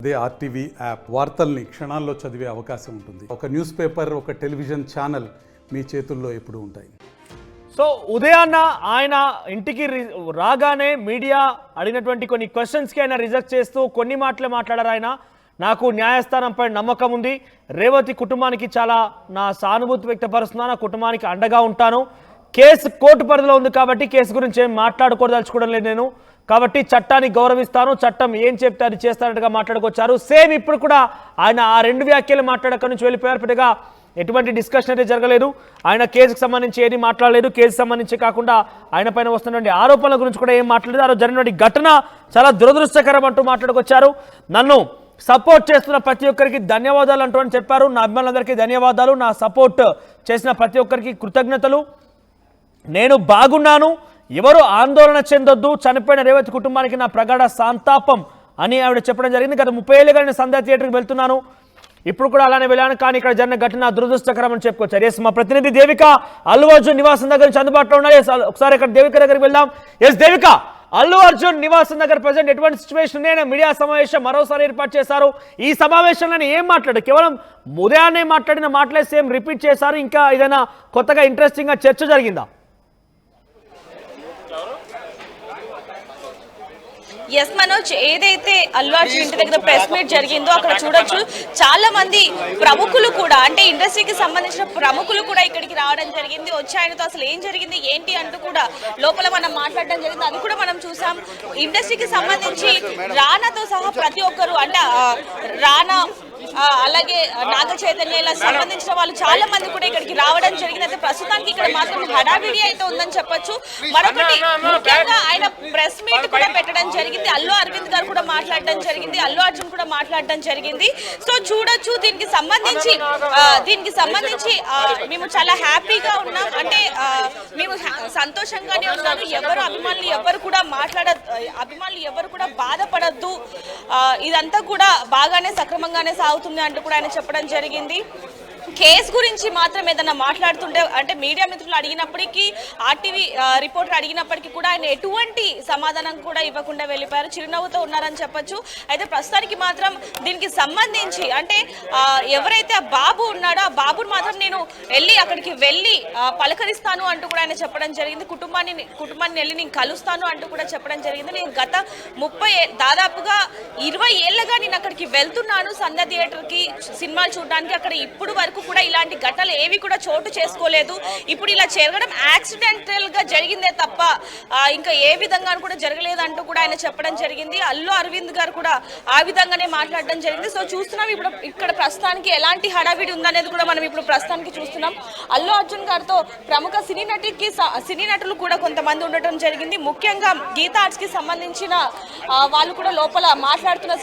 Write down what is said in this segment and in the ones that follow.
అదే RTV app వార్తల్ని క్షణాల్లో చదివే అవకాశం ఉంటుంది. ఒక న్యూస్ పేపర్, ఒక టెలివిజన్ ఛానల్ మీ చేతుల్లో ఎప్పుడూ ఉంటాయి. సో ఉదయాన్న ఆయన ఇంటికి రాగానే మీడియా అడిగినటువంటి కొన్ని క్వశ్చన్స్కి ఆయన రిజెక్ట్ చేస్తూ కొన్ని మాటలే మాట్లాడారు. ఆయన నాకు న్యాయస్థానంపై నమ్మకం ఉంది, రేవతి కుటుంబానికి చాలా నా సానుభూతి వ్యక్తపరుస్తున్నాను, నా కుటుంబానికి అండగా ఉంటాను, కేసు కోర్టు పరిధిలో ఉంది కాబట్టి కేసు గురించి ఏం మాట్లాడుకోదలుచుకోవడం లేదు నేను, కాబట్టి చట్టాన్ని గౌరవిస్తాను, చట్టం ఏం చెప్తే అది చేస్తానట్టుగా మాట్లాడుకొచ్చారు. సేమ్ ఇప్పుడు కూడా ఆయన ఆ రెండు వ్యాఖ్యలు మాట్లాడక నుంచి వెళ్ళిపోయారు. పెద్దగా ఎటువంటి డిస్కషన్ అయితే జరగలేదు. ఆయన కేసుకు సంబంధించి ఏది మాట్లాడలేదు. కేసు సంబంధించి కాకుండా ఆయన పైన వస్తున్నటువంటి ఆరోపణల గురించి కూడా ఏం మాట్లాడలేదు. ఆ రోజు జరిగినటువంటి ఘటన చాలా దురదృష్టకరం అంటూ మాట్లాడుకొచ్చారు. నన్ను సపోర్ట్ చేస్తున్న ప్రతి ఒక్కరికి ధన్యవాదాలు అంటూ అని చెప్పారు. నా అభిమానులందరికీ ధన్యవాదాలు, నా సపోర్ట్ చేసిన ప్రతి ఒక్కరికి కృతజ్ఞతలు, నేను బాగున్నాను, ఎవరు ఆందోళన చెందొద్దు, చనిపోయిన రేవతి కుటుంబానికి నా ప్రగాఢ సంతాపం అని ఆవిడ చెప్పడం జరిగింది. గత 30 ఏళ్ళుగా నేను సంధ్యా థియేటర్కి వెళ్తున్నాను, ఇప్పుడు కూడా అలానే వెళ్ళాను, కానీ ఇక్కడ జరిగిన ఘటన దురదృష్టకరం అని చెప్పుకొచ్చారు. ఎస్, మా ప్రతినిధి దేవిక అల్లు అర్జున్ నివాసం దగ్గర నుంచి అందుబాటులో ఉన్నారు. ఒకసారి ఇక్కడ దేవిక దగ్గరికి వెళ్దాం. ఎస్ దేవిక, అల్లు అర్జున్ నివాసం దగ్గర ప్రజెంట్ ఎటువంటి సిచ్యువేషన్ ఉంది? మీడియా సమావేశం మరోసారి ఏర్పాటు చేశారు. ఈ సమావేశంలో ఏం మాట్లాడారు? కేవలం ఉదయాన్నే మాట్లాడిన మాటలే సేమ్ రిపీట్ చేశారు, ఇంకా ఏదైనా కొత్తగా ఇంట్రెస్టింగ్ గా చర్చ జరిగిందా? ఎస్ మనోజ్, ఏదైతే అల్లు అర్జున్ ఇంటి దగ్గర ప్రెస్ మీట్ జరిగిందో అక్కడ చూడొచ్చు చాలా మంది ప్రముఖులు కూడా, అంటే ఇండస్ట్రీకి సంబంధించిన ప్రముఖులు కూడా ఇక్కడికి రావడం జరిగింది. వచ్చి ఆయనతో అసలు ఏం జరిగింది ఏంటి అంటూ కూడా లోపల మనం మాట్లాడడం జరిగింది. అది కూడా మనం చూసాం. ఇండస్ట్రీకి సంబంధించి రానాతో సహా ప్రతి ఒక్కరు, అంటే రానా అలాగే నాగ చైతన్య ఇలా సంబంధించిన వాళ్ళు చాలా మంది కూడా ఇక్కడికి రావడం జరిగింది. అయితే ప్రస్తుతానికి ఇక్కడ మాత్రం హడావిడి అయితే ఉందని చెప్పొచ్చు. మరొకటి ముఖ్యంగా ఆయన ప్రెస్ మీట్ కూడా పెట్టడం జరిగింది. అల్లు అరవింద్ గారు కూడా మాట్లాడడం జరిగింది, అల్లు అర్జున్ కూడా మాట్లాడడం జరిగింది. సో చూడొచ్చు, దీనికి సంబంధించి మేము చాలా హ్యాపీగా ఉన్నాం, అంటే మేము సంతోషంగానే ఉన్నాము. అభిమానులు ఎవరు కూడా బాధపడద్దు, ఇదంతా కూడా బాగానే సక్రమంగానే సాగుతుంది అంటూ కూడా ఆయన చెప్పడం జరిగింది. కేసు గురించి మాత్రం ఏదన్నా మాట్లాడుతుంటే, అంటే మీడియా మిత్రులు అడిగినప్పటికీ, ఆర్టీవీ రిపోర్టర్ అడిగినప్పటికీ కూడా ఆయన ఎటువంటి సమాధానం కూడా ఇవ్వకుండా వెళ్ళిపోయారు. చిరునవ్వుతో ఉన్నారని చెప్పొచ్చు. అయితే ప్రస్తుతానికి మాత్రం దీనికి సంబంధించి, అంటే ఎవరైతే ఆ బాబు ఉన్నాడో ఆ బాబుని మాత్రం నేను అక్కడికి వెళ్ళి పలకరిస్తాను అంటూ కూడా ఆయన చెప్పడం జరిగింది. కుటుంబాన్ని వెళ్ళి నేను కలుస్తాను అంటూ కూడా చెప్పడం జరిగింది. నేను గత దాదాపుగా 20 ఏళ్ళగా నేను అక్కడికి వెళ్తున్నాను సంధ్యా థియేటర్కి సినిమాలు చూడడానికి. అక్కడ ఇప్పుడు వరకు కూడా ఇలాంటి ఘటనలు ఏవి కూడా చోటు చేసుకోలేదు. ఇప్పుడు ఇలా జరగడం యాక్సిడెంటల్ గా జరిగిందే తప్ప ఇంకా ఏ విధంగా కూడా జరగలేదు అంటూ కూడా ఆయన చెప్పడం జరిగింది. అల్లు అరవింద్ గారు కూడా ఆ విధంగానే మాట్లాడడం జరిగింది. సో చూస్తున్నాం ఇప్పుడు ఇక్కడ ప్రస్తుతానికి ఎలాంటి హడావిడి ఉందనేది కూడా మనం ఇప్పుడు ప్రస్తుతానికి చూస్తున్నాం. అల్లు అర్జున్ గారితో ప్రముఖ సినీ నటులు కూడా కొంతమంది ఉండటం జరిగింది. ముఖ్యంగా గీతా ఆర్ట్స్ కి సంబంధించిన వాళ్ళు కూడా లోపల మాట్లాడుతున్న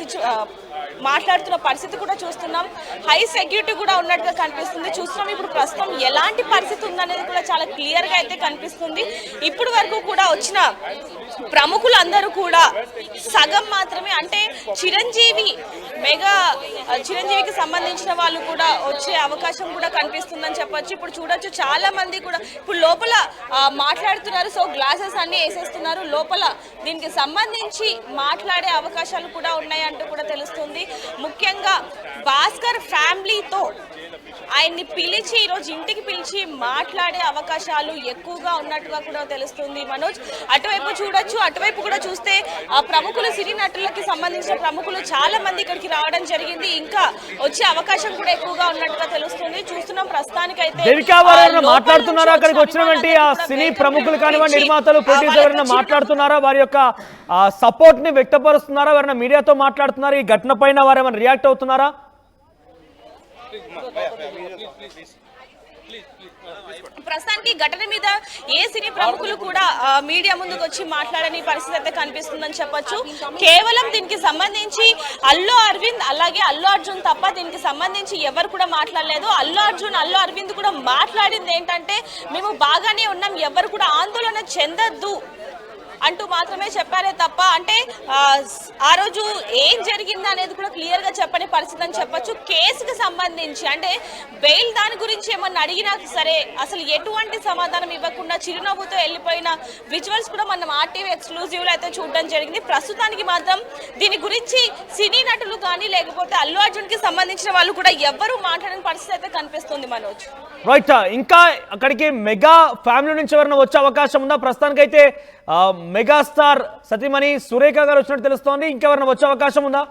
పరిస్థితి కూడా చూస్తున్నాం. హై సెక్యూరిటీ కూడా ఉన్నట్టుగా కనిపిస్తుంది. చూస్తున్నాం ఇప్పుడు ప్రస్తుతం ఎలాంటి పరిస్థితి ఉందనేది కూడా చాలా క్లియర్ గా అయితే కనిపిస్తుంది. ఇప్పుడు వరకు కూడా వచ్చిన ప్రముఖులందరూ కూడా సగం మాత్రమే, అంటే చిరంజీవికి సంబంధించిన వాళ్ళు కూడా వచ్చే అవకాశం కూడా కనిపిస్తుందని చెప్పొచ్చు. ఇప్పుడు చూడొచ్చు చాలా మంది కూడా ఇప్పుడు లోపల మాట్లాడుతున్నారు. సో గ్లాసెస్ అన్ని వేసేస్తున్నారు లోపల. దీనికి సంబంధించి మాట్లాడే అవకాశాలు కూడా ఉన్నాయి అంటూ కూడా తెలుస్తుంది. ముఖ్యంగా భాస్కర్ ఫ్యామిలీతో ఆయన్ని పిలిచి ఈరోజు ఇంటికి పిలిచి మాట్లాడే అవకాశాలు ఎక్కువగా ఉన్నట్టుగా కూడా తెలుస్తుంది. మనోజ్, అటువైపు చూడొచ్చు, అటువైపు కూడా చూస్తే ప్రముఖులు, సినీ నటులకి సంబంధించిన ప్రముఖులు చాలా మంది ఇక్కడికి రావడం జరిగింది. ఇంకా వచ్చే అవకాశం కూడా ఎక్కువగా ఉన్నట్టుగా తెలుస్తుంది. చూస్తున్నాం ప్రస్తుతానికి అయితే మాట్లాడుతున్నారా అక్కడికి వచ్చినటువంటి ఆ సినీ ప్రముఖులు కానివ్వండి, నిర్మాతలు, ప్రొడ్యూసర్ మాట్లాడుతున్నారా, వారి యొక్క సపోర్ట్ ని వ్యక్తపరుస్తున్నారా, ఎవరైనా మీడియాతో మాట్లాడుతున్నారా, ఈ ఘటన పైన వారు ఏమైనా రియాక్ట్ అవుతున్నారా? ప్రస్తుతానికి ఘటన మీద ఏ సినీ ప్రముఖులు కూడా మీడియా ముందుకు వచ్చి మాట్లాడని పరిస్థితి అయితే కనిపిస్తుందని చెప్పొచ్చు. కేవలం దీనికి సంబంధించి అల్లు అరవింద్ అలాగే అల్లు అర్జున్ తప్ప దీనికి సంబంధించి ఎవరు కూడా మాట్లాడలేదు. అల్లు అరవింద్ కూడా మాట్లాడింది ఏంటంటే, మేము బాగానే ఉన్నాం, ఎవరు కూడా ఆందోళన చెందొద్దు, అంటూ మాత్రమే చెప్పారే తప్ప అంటే ఆ రోజు ఏం జరిగింది అనేది కూడా క్లియర్ గా చెప్పని పరిస్థితి అని చెప్పొచ్చు. కేసుకు సంబంధించి అంటే బెయిల్ దాని గురించి ఏమన్నా అడిగినా సరే అసలు ఎటువంటి సమాధానం ఇవ్వకుండా చిరునవ్వుతో వెళ్ళిపోయిన విజువల్స్ కూడా మనం ఆర్టీవీ ఎక్స్క్లూజివ్ లో అయితే చూడడం జరిగింది. ప్రస్తుతానికి మాత్రం దీని గురించి సినీ నటులు కానీ లేకపోతే అల్లు అర్జున్ కి సంబంధించిన వాళ్ళు కూడా ఎవ్వరూ మాట్లాడని పరిస్థితి అయితే కనిపిస్తుంది మనోజ్. రైట్, ఇంకా అక్కడికి మెగా ఫ్యామిలీ నుంచి ఎవరైనా వచ్చే అవకాశం ఉందా? ప్రస్తుతానికైతే మెగాస్టార్ సతీమణి సురేఖ గారు వచ్చినట్టు తెలుస్తోంది. ఇంకెవరైనా వచ్చే అవకాశం ఉందా?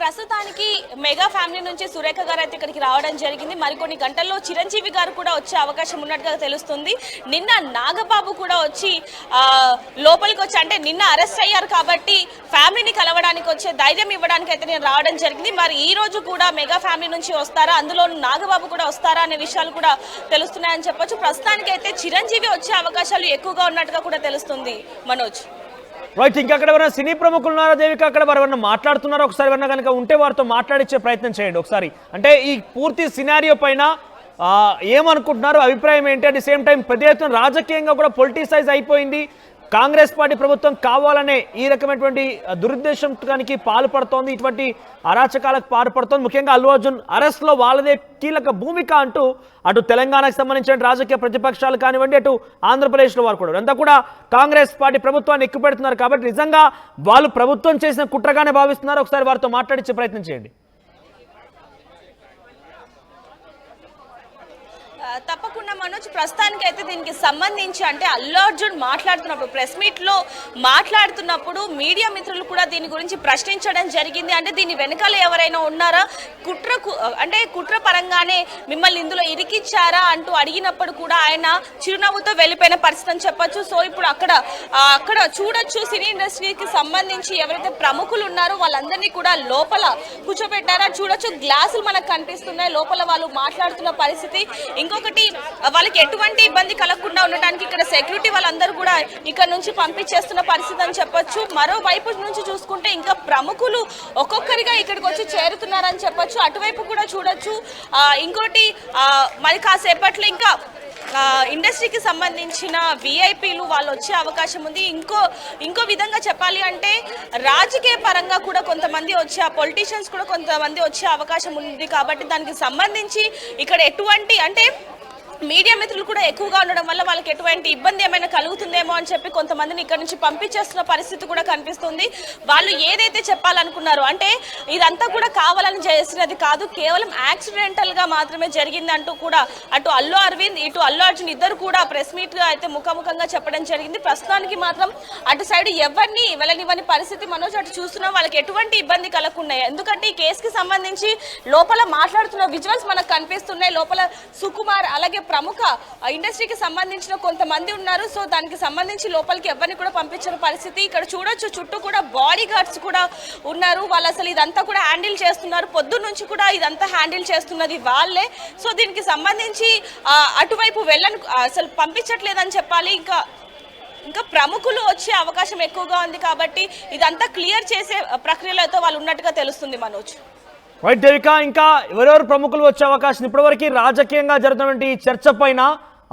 ప్రస్తుతానికి మెగా ఫ్యామిలీ నుంచి సురేఖ గారు అయితే ఇక్కడికి రావడం జరిగింది. మరికొన్ని గంటల్లో చిరంజీవి గారు కూడా వచ్చే అవకాశం ఉన్నట్టుగా తెలుస్తుంది. నిన్న నాగబాబు కూడా వచ్చి లోపలికి వచ్చి అంటే నిన్న అరెస్ట్ అయ్యారు కాబట్టి ఫ్యామిలీని కలవడానికి వచ్చే ధైర్యం ఇవ్వడానికి అయితే నేను రావడం జరిగింది. మరి ఈ రోజు కూడా మెగా ఫ్యామిలీ నుంచి వస్తారా, అందులో నాగబాబు కూడా వస్తారా అనే విషయాలు కూడా తెలుస్తున్నాయని చెప్పొచ్చు. ప్రస్తుతానికి అయితే చిరంజీవి వచ్చే అవకాశాలు ఎక్కువగా ఉన్నట్టుగా కూడా తెలుస్తుంది మనోజ్. రైట్, ఇంకా అక్కడ ఎవరైనా సినీ ప్రముఖులు ఉన్నారా దేవిక? అక్కడ ఎవరైనా మాట్లాడుతున్నారా? ఒకసారి ఎవరైనా కనుక ఉంటే వారితో మాట్లాడించే ప్రయత్నం చేయండి ఒకసారి. అంటే ఈ పూర్తి సినారియో పైన ఏమనుకుంటున్నారు, అభిప్రాయం ఏంటి? అట్ ది సేమ్ టైం పెద్ద ఎత్తున రాజకీయంగా కూడా పొలిటిసైజ్ అయిపోయింది. కాంగ్రెస్ పార్టీ ప్రభుత్వం కావాలనే ఈ రకమైనటువంటి దురుద్దేశానికి పాల్పడుతోంది, ఇటువంటి అరాచకాలకు పాల్పడుతోంది. ముఖ్యంగా అల్లు అర్జున్ అరెస్ట్లో వాళ్ళదే కీలక భూమిక అంటూ అటు తెలంగాణకు సంబంధించిన రాజకీయ ప్రతిపక్షాలు కానివ్వండి, అటు ఆంధ్రప్రదేశ్లో వారు కూడా అంతా కూడా కాంగ్రెస్ పార్టీ ప్రభుత్వాన్ని ఎక్కుపెడుతున్నారు. కాబట్టి నిజంగా వాళ్ళు ప్రభుత్వం చేసిన కుట్రగానే భావిస్తున్నారు. ఒకసారి వారితో మాట్లాడించే ప్రయత్నం చేయండి. తప్పకుండా మనోజ్, ప్రస్తుతానికి అయితే దీనికి సంబంధించి అంటే అల్లు అర్జున్ మాట్లాడుతున్నప్పుడు ప్రెస్ మీట్ లో మాట్లాడుతున్నప్పుడు మీడియా మిత్రులు కూడా దీని గురించి ప్రశ్నించడం జరిగింది. అంటే దీని వెనకాల ఎవరైనా ఉన్నారా, కుట్ర పరంగానే మిమ్మల్ని ఇందులో ఇరికిచ్చారా అంటూ అడిగినప్పుడు కూడా ఆయన చిరునవ్వుతో వెళ్ళిపోయిన పరిస్థితి అని చెప్పొచ్చు. సో ఇప్పుడు అక్కడ చూడొచ్చు సినీ ఇండస్ట్రీకి సంబంధించి ఎవరైతే ప్రముఖులు ఉన్నారో వాళ్ళందరినీ కూడా లోపల కూర్చోబెట్టారా చూడొచ్చు. గ్లాసులు మనకు కనిపిస్తున్నాయి, లోపల వాళ్ళు మాట్లాడుతున్న పరిస్థితి. ఇంకొకటి వాళ్ళకి ఎటువంటి ఇబ్బంది కలగకుండా ఉండడానికి ఇక్కడ సెక్యూరిటీ వాళ్ళందరూ కూడా ఇక్కడ నుంచి పంపించేస్తున్న పరిస్థితి అని చెప్పొచ్చు. మరోవైపు నుంచి చూసుకుంటే ఇంకా ప్రముఖులు ఒక్కొక్కరిగా ఇక్కడికి వచ్చి చేరుతున్నారని చెప్పొచ్చు. అటువైపు కూడా చూడొచ్చు. ఇంకోటి మరి కాసేపట్లో ఇంకా ఇండస్ట్రీకి సంబంధించిన విఐపీలు వాళ్ళు వచ్చే అవకాశం ఉంది. ఇంకో విధంగా చెప్పాలి అంటే రాజకీయ పరంగా కూడా కొంతమంది వచ్చే పొలిటీషియన్స్ కూడా కొంతమంది వచ్చే అవకాశం ఉంది. కాబట్టి దానికి సంబంధించి ఇక్కడ ఎటువంటి అంటే మీడియా మిత్రులు కూడా ఎక్కువగా ఉండడం వల్ల వాళ్ళకి ఎటువంటి ఇబ్బంది ఏమైనా కలుగుతుందేమో అని చెప్పి కొంతమందిని ఇక్కడ నుంచి పంపించేస్తున్న పరిస్థితి కూడా కనిపిస్తుంది. వాళ్ళు ఏదైతే చెప్పాలనుకున్నారో అంటే ఇదంతా కూడా కావాలని చేసినది కాదు, కేవలం యాక్సిడెంటల్ గా మాత్రమే జరిగింది అంటూ కూడా అటు అల్లు అరవింద్ ఇటు అల్లు అర్జున్ ఇద్దరు కూడా ప్రెస్ మీట్ గా అయితే ముఖాముఖంగా చెప్పడం జరిగింది. ప్రస్తుతానికి మాత్రం అటు సైడ్ ఎవరిని వెళ్ళనివ్వని పరిస్థితి మనోజ్. అటు చూస్తున్నాం వాళ్ళకి ఎటువంటి ఇబ్బంది కలగకుండా, ఎందుకంటే ఈ కేసుకి సంబంధించి లోపల మాట్లాడుతున్న విజువల్స్ మనకు కనిపిస్తున్నాయి. లోపల సుకుమార్ అలాగే ప్రముఖ ఇండస్ట్రీకి సంబంధించిన కొంతమంది ఉన్నారు. సో దానికి సంబంధించి లోపలికి ఎవరిని కూడా పంపించిన పరిస్థితి. ఇక్కడ చూడొచ్చు చుట్టూ కూడా బాడీ గార్డ్స్ కూడా ఉన్నారు. వాళ్ళు అసలు ఇదంతా కూడా హ్యాండిల్ చేస్తున్నారు. పొద్దున్న నుంచి కూడా ఇదంతా హ్యాండిల్ చేస్తున్నది వాళ్ళే. సో దీనికి సంబంధించి అటువైపు అసలు పంపించట్లేదని చెప్పాలి. ఇంకా ప్రముఖులు వచ్చే అవకాశం ఎక్కువగా ఉంది కాబట్టి ఇదంతా క్లియర్ చేసే ప్రక్రియలో అయితే వాళ్ళు ఉన్నట్టుగా తెలుస్తుంది మనోజ్. రైట్ దేవిక, ఇంకా ఎవరెవరు ప్రముఖులు వచ్చే అవకాశం? ఇప్పటివరకు రాజకీయంగా జరుగుతున్నటువంటి చర్చ పైన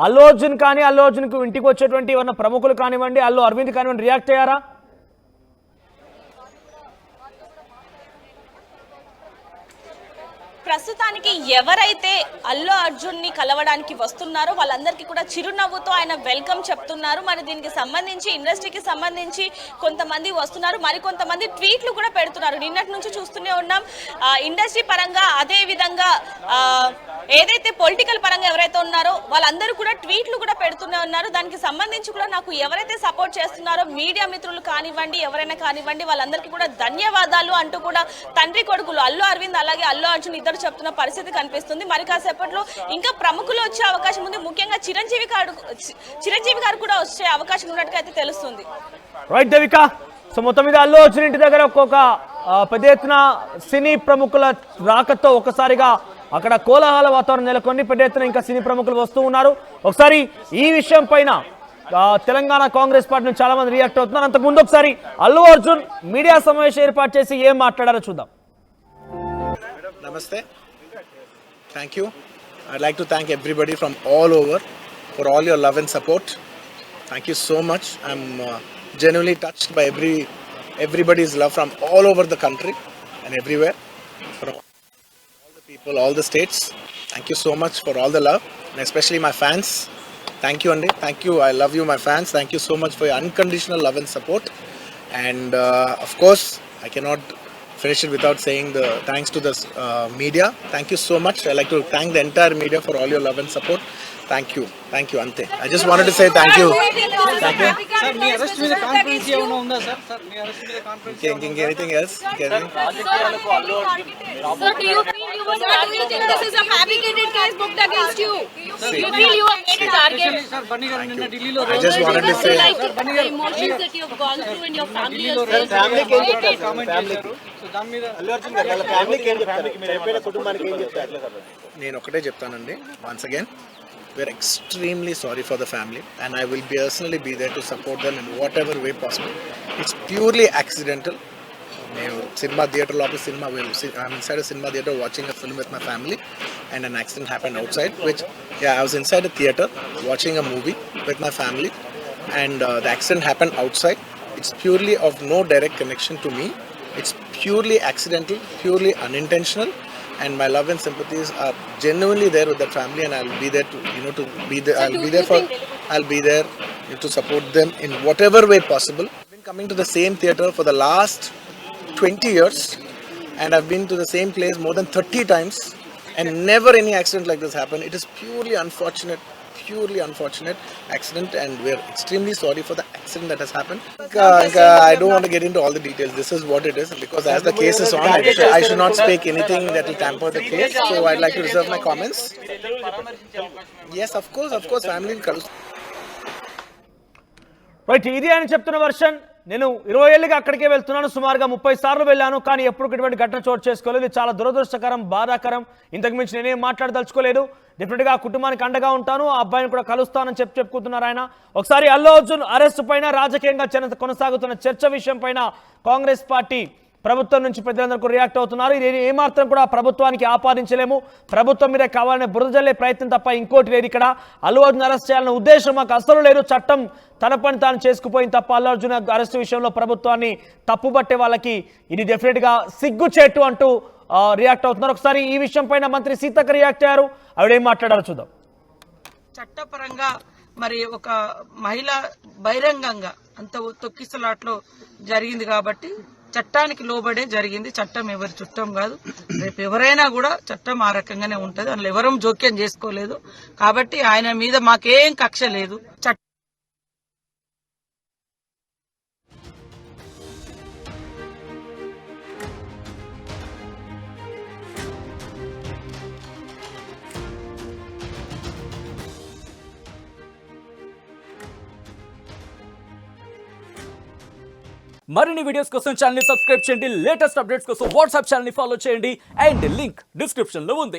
అల్లు అర్జున్ కానీ అల్లు అర్జున్కు ఇంటికి వచ్చేటువంటి ఎవరైనా ప్రముఖులు కానివ్వండి, అల్లు అరవింద్ కానివ్వండి రియాక్ట్ అయ్యారా? ప్రస్తుతానికి ఎవరైతే అల్లు అర్జున్ ని కలవడానికి వస్తున్నారో వాళ్ళందరికీ కూడా చిరునవ్వుతో ఆయన వెల్కమ్ చెప్తున్నారు. మరి దీనికి సంబంధించి ఇండస్ట్రీకి సంబంధించి కొంతమంది వస్తున్నారు, మరి కొంతమంది ట్వీట్లు కూడా పెడుతున్నారు. నిన్నటి నుంచి చూస్తూనే ఉన్నాం ఇండస్ట్రీ పరంగా, అదే విధంగా ఏదైతే పొలిటికల్ పరంగా ఎవరైతే ఉన్నారో వాళ్ళందరూ కూడా ట్వీట్లు కూడా పెడుతూనే ఉన్నారు. దానికి సంబంధించి కూడా నాకు ఎవరైతే సపోర్ట్ చేస్తున్నారో మీడియా మిత్రులు కానివ్వండి, ఎవరైనా కానివ్వండి, వాళ్ళందరికీ కూడా ధన్యవాదాలు అంటూ కూడా తండ్రి కొడుకులు అల్లు అరవింద్ అలాగే అల్లు అర్జున్ ఇద్దరు చెప్తున్న పరిస్థితి కనిపిస్తుంది. మరి కాసేపట్లో ఇంకా ప్రముఖులు వచ్చే అవకాశం ఉంది. ముఖ్యంగా చిరంజీవి గారు కూడా వచ్చే అవకాశం ఉన్నట్టుగా అయితే తెలుస్తుంది. రైట్ దేవిక, సో మొత్తం మీద అల్లు అర్జున్ ఇంటి దగ్గర ఒక్కొక్క పెద్ద ఎత్తున సినీ ప్రముఖుల రాకతో ఒకసారిగా అక్కడ కోలాహల వాతావరణం నెలకొని పెద్ద ఎత్తున ఇంకా సినీ ప్రముఖులు వస్తూ ఉన్నారు. ఒకసారి ఈ విషయం పైన తెలంగాణ కాంగ్రెస్ పార్టీ నుంచి చాలా మంది రియాక్ట్ అవుతున్నారు. అంతకుముందు ఒకసారి అల్లు అర్జున్ మీడియా సమావేశం ఏర్పాటు చేసి ఏం మాట్లాడారో చూద్దాం. Namaste. Thank you. I'd like to thank everybody from all over for all your love and support. Thank you so much. I'm genuinely touched by everybody's love from all over the country and everywhere, from all the people, all the states. Thank you so much for all the love, and especially my fans. Thank you, Andy. Thank you. I love you, my fans. Thank you so much for your unconditional love and support. And of course, I cannot finish it without saying the thanks to the media. Thank you so much. I like to thank the entire media for all your love and support. Thank you, Ante. I just wanted to say thank you. Sir me arrest మీద confidence ఏమైనా ఉందా sir? Sir మీ arrest మీద confidence Anything else? Sir, do you feel you were targeted? This is a fabricated case booked against you. Do you feel you were getting targeted? Sir Bunny గారు నిన్న ఢిల్లీలో I just wanted to say The emotions that you have gone through and your family has comment చేశారు. So దాని మీద నేను ఒకటే చెప్తానండి. Once again, we're extremely sorry for the family, and I will personally be there to support them in whatever way possible. It's purely accidental. నేను cinema theatre లోపల I'm inside a cinema theater watching a film with my family, and an accident happened outside, I was inside a theater watching a movie with my family, and the accident happened outside. It's purely of no direct connection to me. It's purely accidental, purely unintentional, and my love and sympathies are genuinely there with that family, and I'll be there I'll be there to support them in whatever way possible. I've been coming to the same theater for the last 20 years, and I've been to the same place more than 30 times, and never any accident like this happened. It is purely unfortunate accident, and we're extremely sorry for the accident that has happened. I don't want to get into all the details. This is what it is, because as the case is on, I should not speak anything that will tamper the case, so I'd like to reserve my comments. Yes, of course, family will come. Right, ఇది అని చెప్తున్న version. నేను 20 ఏళ్ళుగా అక్కడికే వెళ్తున్నాను, సుమారుగా 30 సార్లు వెళ్ళాను, కానీ ఎప్పుడు ఇటువంటి ఘటన చోటు చేసుకోలేదు. ఇది చాలా దురదృష్టకరం, బాధాకరం. ఇంతకు మించి నేనేం మాట్లాడదలుచుకోలేదు. డెఫినెట్గా ఆ కుటుంబానికి అండగా ఉంటాను, ఆ అబ్బాయిని కూడా కలుస్తానని చెప్పుకుంటున్నారు ఆయన. ఒకసారి అల్లు అర్జున్ అరెస్టు పైన రాజకీయంగా కొనసాగుతున్న చర్చ విషయం పైన కాంగ్రెస్ పార్టీ ప్రభుత్వం నుంచి పెద్దలందరూ రియాక్ట్ అవుతున్నారు. ఇది ఏమాత్రం కూడా ప్రభుత్వానికి ఆపాదించలేము. ప్రభుత్వం మీద కావాలనే బురద జల్లే ప్రయత్నం తప్ప ఇంకోటి లేదు. ఇక్కడ అల్లు అర్జున్ అరెస్ట్ చేయాలనే ఉద్దేశం మాకు అసలు లేదు. చట్టం తన పని తాను చేసుకుపోయింది తప్ప అల్లు అర్జున్ అరెస్ట్ విషయంలో ప్రభుత్వాన్ని తప్పుబట్టే వాళ్ళకి ఇది డెఫినెట్గా సిగ్గుచేటు అంటూ రియాక్ట్ అవుతున్నారు. ఒకసారి ఈ విషయం పైన మంత్రి సీతక్క రియాక్ట్ అయ్యారు. ఆవిడేం మాట్లాడారో చూద్దాం. చట్టపరంగా మరి ఒక మహిళ బహిరంగంగా అంత తొక్కిసలాట్లో జరిగింది కాబట్టి చట్టానికి లోబడే జరిగింది. చట్టం ఎవరి చుట్టం కాదు. రేపు ఎవరైనా కూడా చట్టం ఆ రకంగానే ఉంటది. అందులో ఎవరూ జోక్యం చేసుకోలేదు. కాబట్టి ఆయన మీద మాకేం కక్ష లేదు. మరిన్ని వీడియోస్ కోసం ఛానల్ ని సబ్స్క్రైబ్ చేయండి. లేటెస్ట్ అప్డేట్స్ కోసం వాట్సాప్ ఛానల్ ని ఫాలో చేయండి. అండ్ లింక్ డిస్క్రిప్షన్ లో ఉంది.